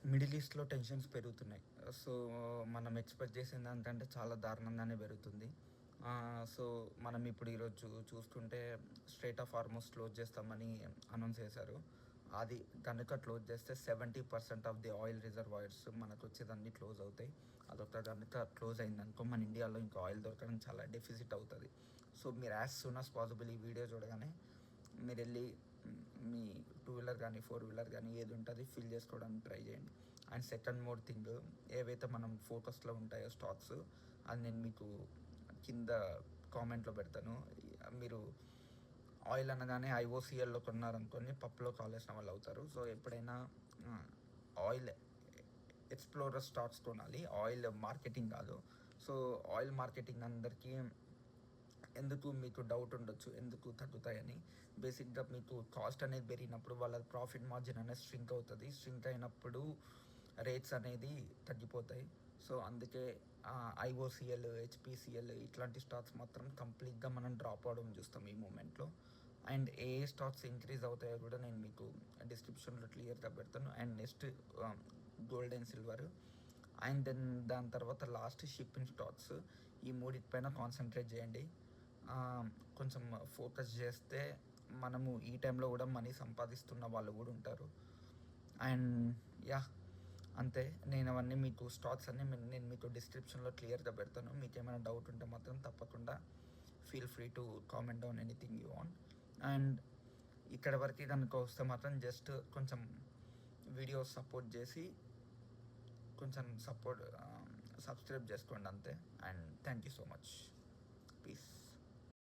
Middle ఈస్ట్‌లో tensions పెరుగుతున్నాయి. So, మనం ఎక్స్‌పెక్ట్ చేసిన దానికంటే చాలా దారుణంగానే పెరుగుతుంది. సో, మనం ఇప్పుడు ఈరోజు చూస్తుంటే స్ట్రెయిట్ ఆఫ్ హార్మోస్ క్లోజ్ చేస్తామని అనౌన్స్ చేశారు. అది గనుక క్లోజ్ చేస్తే 70% ఆఫ్ ది ఆయిల్ రిజర్వాయర్స్ మనకొచ్చేదన్నీ క్లోజ్ అవుతాయి. అదొక గనుక క్లోజ్ అయిందనుకో మన ఇండియాలో ఇంకా ఆయిల్ దొరకడం చాలా డెఫిసిట్ అవుతది. సో, మీరు యాజ్ సూన్ యాజ్ పాసిబుల్ ఈ వీడియో చూడగానే మీరెళ్ళి మీ టూ వీలర్ కానీ, ఫోర్ వీలర్ కానీ ఏది ఉంటది ఫిల్ చేసుకోవడానికి ట్రై చేయండి. అండ్ సెకండ్ మోర్ థింగ్, ఏవైతే మనం ఫోకస్‌లో ఉంటాయో స్టాక్స్, అది నేను మీకు కింద కామెంట్‌లో పెడతాను. మీరు ఆయిల్ అనగానే ఐఓసీఎల్‌లో కొన్నారనుకోండి పప్పులో కాలేసిన వాళ్ళు అవుతారు. సో, ఎప్పుడైనా ఆయిల్ ఎక్స్‌ప్లోరర్ స్టాక్స్ కొనాలి. ఆయిల్ మార్కెటింగ్ కాదు. సో, ఆయిల్ మార్కెటింగ్ అందరికీ ఎందుకు మీకు డౌట్ ఉండొచ్చు ఎందుకు తగ్గుతాయని. బేసిక్గా మీకు కాస్ట్ అనేది పెరిగినప్పుడు వాళ్ళ ప్రాఫిట్ మార్జిన్ అనేది స్ట్రింక్ అవుతుంది. స్ట్రింక్ అయినప్పుడు రేట్స్ అనేది తగ్గిపోతాయి. సో అందుకే ఐఓసిఎల్, హెచ్పిసిఎల్ ఇట్లాంటి స్టాక్స్ మాత్రం కంప్లీట్గా మనం డ్రాప్ అవడం చూస్తాం ఈ మూమెంట్లో. అండ్ ఏ స్టాక్స్ ఇంక్రీజ్ అవుతాయో కూడా నేను మీకు డిస్క్రిప్షన్లో క్లియర్గా పెడతాను. And next gold and silver, and then దాని తర్వాత లాస్ట్ షిప్పింగ్ స్టాక్స్. ఈ మూడిటిపైన కాన్సన్ట్రేట్ చేయండి. కొంచెం ఫోకస్ చేస్తే మనము ఈ టైంలో కూడా మనీ సంపాదిస్తున్న వాళ్ళు కూడా ఉంటారు. అండ్ యా, అంతే. నేను అవన్నీ మీకు స్టాక్స్ అన్నీ నేను మీకు డిస్క్రిప్షన్లో క్లియర్గా పెడతాను. మీకు ఏమైనా డౌట్ ఉంటే మాత్రం తప్పకుండా feel free to comment down anything you want. And ఇక్కడ వరకు కనుక వస్తే మాత్రం జస్ట్ కొంచెం వీడియో సపోర్ట్ చేసి కొంచెం సబ్స్క్రైబ్ చేసుకోండి అంతే. And thank you so much. Piece.